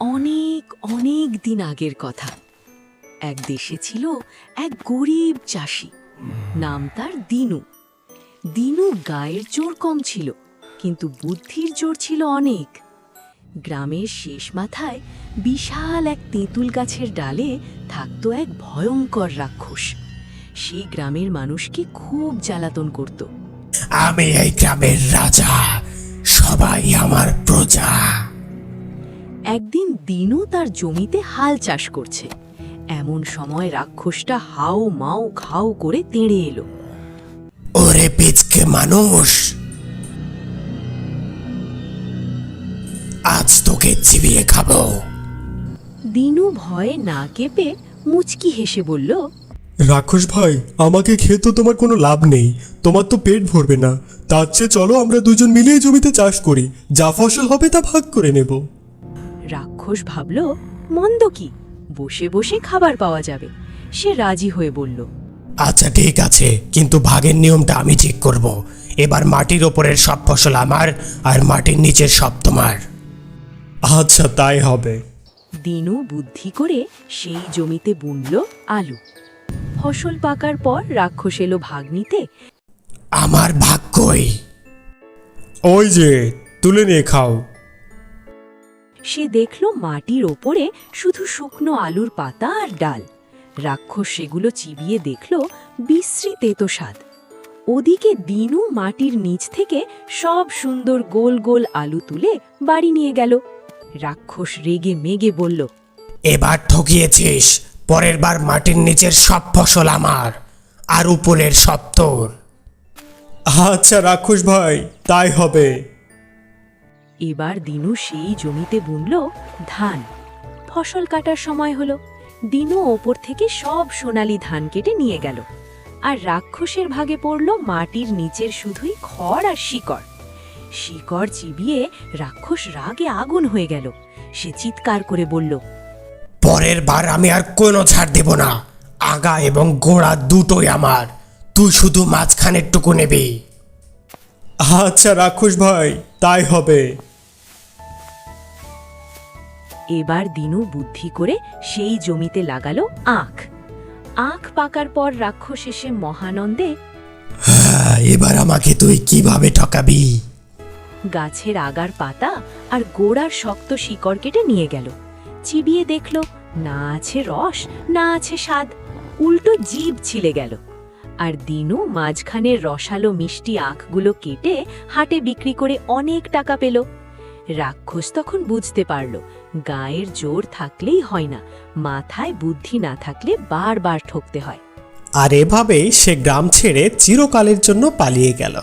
অনেক অনেক দিন আগের কথা। এক দেশে ছিল এক গরিব চাষি, নাম তার দিনু। দিনু গায়ের জোর কম ছিল, কিন্তু বুদ্ধির জোর ছিল অনেক। গ্রামের শেষ মাথায় বিশাল এক তেঁতুল গাছের ডালে থাকত এক ভয়ঙ্কর রাক্ষস। সে গ্রামের মানুষকে খুব জ্বালাতন করত। আমি এই গ্রামের রাজা, সবাই আমার প্রজা। একদিন দিনু তার জমিতে হাল চাষ করছে, এমন সময় রাক্ষসটা হাও মাও ঘাও করে তেড়ে এলো। ওরে পিচকে মানুষ, আজ তোকে চিবিয়ে খাবো। দিনু ভয়ে না কেঁপে মুচকি হেসে বলল, রাক্ষস ভাই, আমাকে খেয়ে তো তোমার কোনো লাভ নেই, তোমার তো পেট ভরবে না। তার চেয়ে চলো আমরা দুজন মিলেই জমিতে চাষ করি, যা ফসল হবে তা ভাগ করে নেব। রাক্ষস ভাবল, মন্দ কি, বসে বসে খাবার পাওয়া যাবে। সে রাজি হয়ে বলল, আচ্ছা ঠিক আছে, কিন্তু ভাগের নিয়মটা আমি ঠিক করব। এবার মাটির ওপরের সব ফসল আমার, আর মাটির নিচের সব তোমার। আচ্ছা তাই হবে। দিনু বুদ্ধি করে সেই জমিতে বুনল আলু। ফসল পাকার পর রাক্ষস এলো ভাগ নিতে। আমার ভাগ কই? ওই যে, তুলে নিয়ে খাও। সে দেখল মাটির ওপরে শুধু শুকনো আলুর পাতা আর ডাল। রাক্ষস সেগুলো চিবিয়ে দেখল বিশ্রী তেতো স্বাদ। ওদিকে দিনু মাটির নিচ থেকে সব সুন্দর গোল গোল আলু তুলে বাড়ি নিয়ে গেল। রাক্ষস রেগে মেগে বলল, এবার ঠকিয়েছিস, পরের বার মাটির নিচের সব ফসল আমার, আর উপরের সব তোর। আচ্ছা রাক্ষস ভাই, তাই হবে। এবার দিনু সেই জমিতে বুনল ধান। ফসল কাটার সময় হলো। দিনু ওপর থেকে সব সোনালি ধান কেটে নিয়ে গেল, আর রাক্ষসের ভাগে পড়ল মাটির নিচের শুধুই খড় আর শিকড়। শিকড় চিবিয়ে রাক্ষস রাগে আগুন হয়ে গেল। সে চিৎকার করে বলল, পরের বার আমি আর কোনো ছাড় দেব না, আগা এবং গোড়া দুটোই আমার, তুই শুধু মাঝখানের টুকু নেবি। আচ্ছা রাক্ষস ভাই, তাই হবে। এবার দিনু বুদ্ধি করে সেই জমিতে লাগালো আখ। আখ পাকার পর রাক্ষস এসে মহানন্দে এবার আমাকে তুই কিভাবে ঠকাবি? গাছের আগার পাতা আর গোড়ার শক্ত শিকড় কেটে নিয়ে গেল। চিবিয়ে দেখল না আছে রস, না আছে স্বাদ, উল্টো জিভ ছিলে গেল। আর দিনু মাঝখানের রসালো মিষ্টি আখগুলো কেটে হাটে বিক্রি করে অনেক টাকা পেল। রাক্ষস তখন বুঝতে পারল, গায়ের জোর থাকলেই হয় না, মাথায় বুদ্ধি না থাকলে বারবার ঠকতে হয়। আর এভাবেই সে গ্রাম ছেড়ে চিরকালের জন্য পালিয়ে গেল।